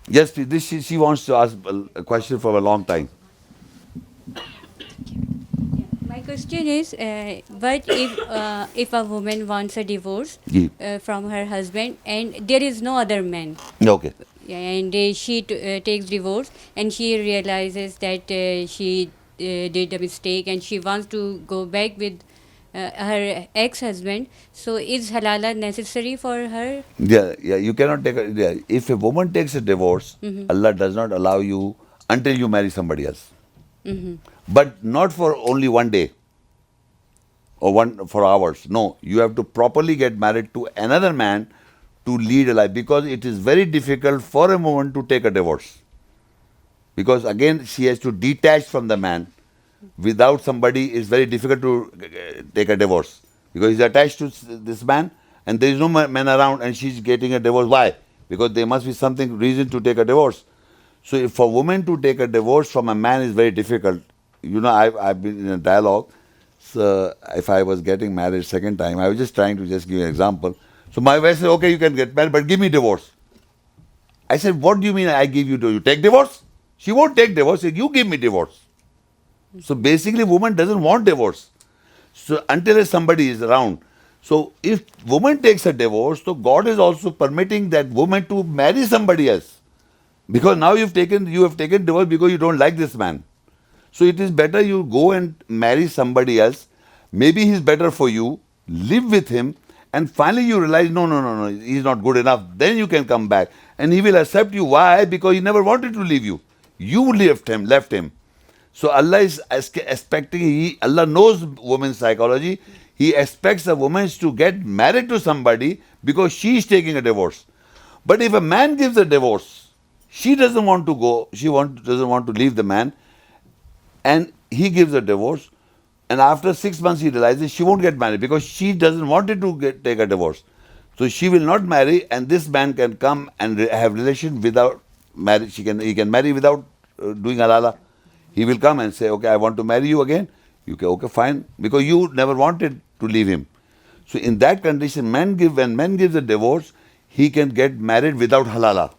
Yes, please. She wants to ask a question for a long time. My question is, what if a woman wants a divorce Yeah. from her husband and there is no other man, Okay. and she takes divorce and she realizes that she did a mistake and she wants to go back with her ex-husband. So is halala necessary for her? Yeah, yeah. You cannot take a. Yeah. If a woman takes a divorce, Allah does not allow you until you marry somebody else. But not for only one day or one for hours. No, you have to properly get married to another man to lead a life, because it is very difficult for a woman to take a divorce. Because again, she has to detach from the man. Without somebody, it's very difficult to take a divorce, because he's attached to this man and there is no man around and she's getting a divorce. Why? Because there must be something reason to take a divorce. So if for women to take a divorce from a man is very difficult. You know, I've been in a dialogue. So if I was getting married second time, I was just trying to just give you an example. So my wife said, okay, you can get married, but give me divorce. I said, what do you mean I give you divorce? You take divorce? She won't take divorce. She said, you give me divorce. So basically, woman doesn't want divorce. So until somebody is around. So if woman takes a divorce, so God is also permitting that woman to marry somebody else. Because now you have taken divorce because you don't like this man. So it is better you go and marry somebody else. Maybe he's better for you. Live with him, and finally you realize, no, he's not good enough. Then you can come back, and he will accept you. Why? Because he never wanted to leave you. You left him. So Allah is expecting. Allah knows women's psychology. He expects a woman to get married to somebody because she is taking a divorce. But if a man gives a divorce, she doesn't want to go. Doesn't want to leave the man, and he gives a divorce. And after 6 months, he realizes she won't get married because she doesn't want it to take a divorce. So she will not marry, and this man can come and have relation without marriage. He can marry without doing halala. He will come and say, okay, I want to marry you again. You can, okay, fine, because you never wanted to leave him. So in that condition, when man gives a divorce, he can get married without halala.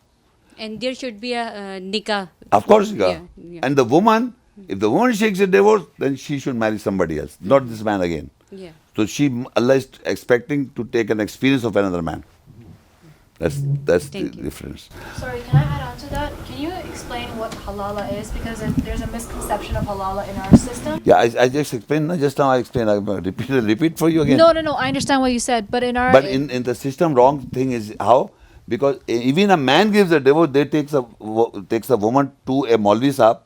And there should be a nikah. Of course, yeah. Yeah, yeah, And the woman, if the woman shakes a divorce, then she should marry somebody else, not this man again. yeah. So Allah is expecting to take an experience of another man. That's the Thank you. difference. Sorry, can I add on to that? Can you explain what halala is? Because there's a misconception of halala in our system. Yeah, I just explained. No? Just now I explained. I repeat for you again. No. I understand what you said, but in our But in the system, wrong thing is how? Because even a man gives a divorce, they takes a woman to a Maulvi Sahib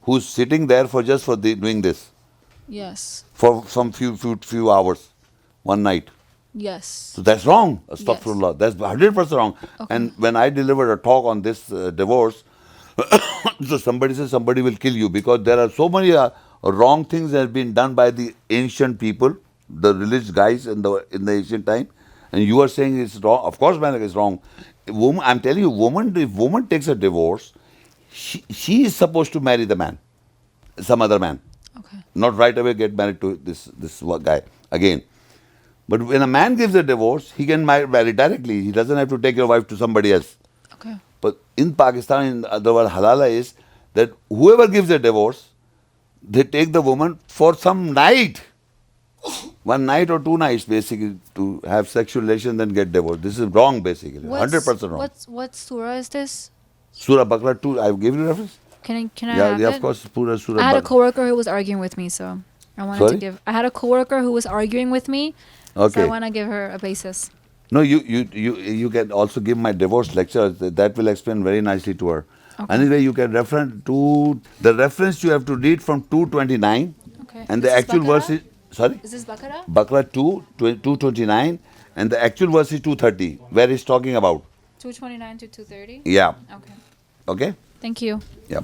who's sitting there for doing this yes, for some few hours, one night. yes, So that's wrong. Astaghfirullah. That's 100% wrong. Okay. And when I delivered a talk on this divorce, so somebody says somebody will kill you because there are so many wrong things that have been done by the ancient people, the religious guys in the ancient time, and you are saying it's wrong. Of course, man, it's wrong. Woman, I'm telling you, if woman takes a divorce, she is supposed to marry the man, some other man, okay, not right away get married to this guy again. But when a man gives a divorce, he can marry directly. He doesn't have to take your wife to somebody else. okay, But in Pakistan, in the word halala is that whoever gives a divorce, they take the woman for some night, 1 night or 2 nights, basically, to have sexual relations, then get divorced. This is wrong, basically, 100% wrong. What surah is this? Surah Baqarah 2, I gave you reference? Can I Yeah, have yeah, it? of course, Surah I had a Baqarah. coworker who was arguing with me, so I wanted Sorry? to give. I had a coworker who was arguing with me, so I Okay. want to give her a basis. No, you can also give my divorce lecture. That will explain very nicely to her. Okay. Anyway, you can reference to the reference you have to read from 229, Okay. and This the is actual Baqarah? verse is sorry, Is this Baqarah? Baqarah 229, and the actual verse is 230, where he's talking about. 229 to 230. Yeah. Okay. Okay. Thank you. Yeah.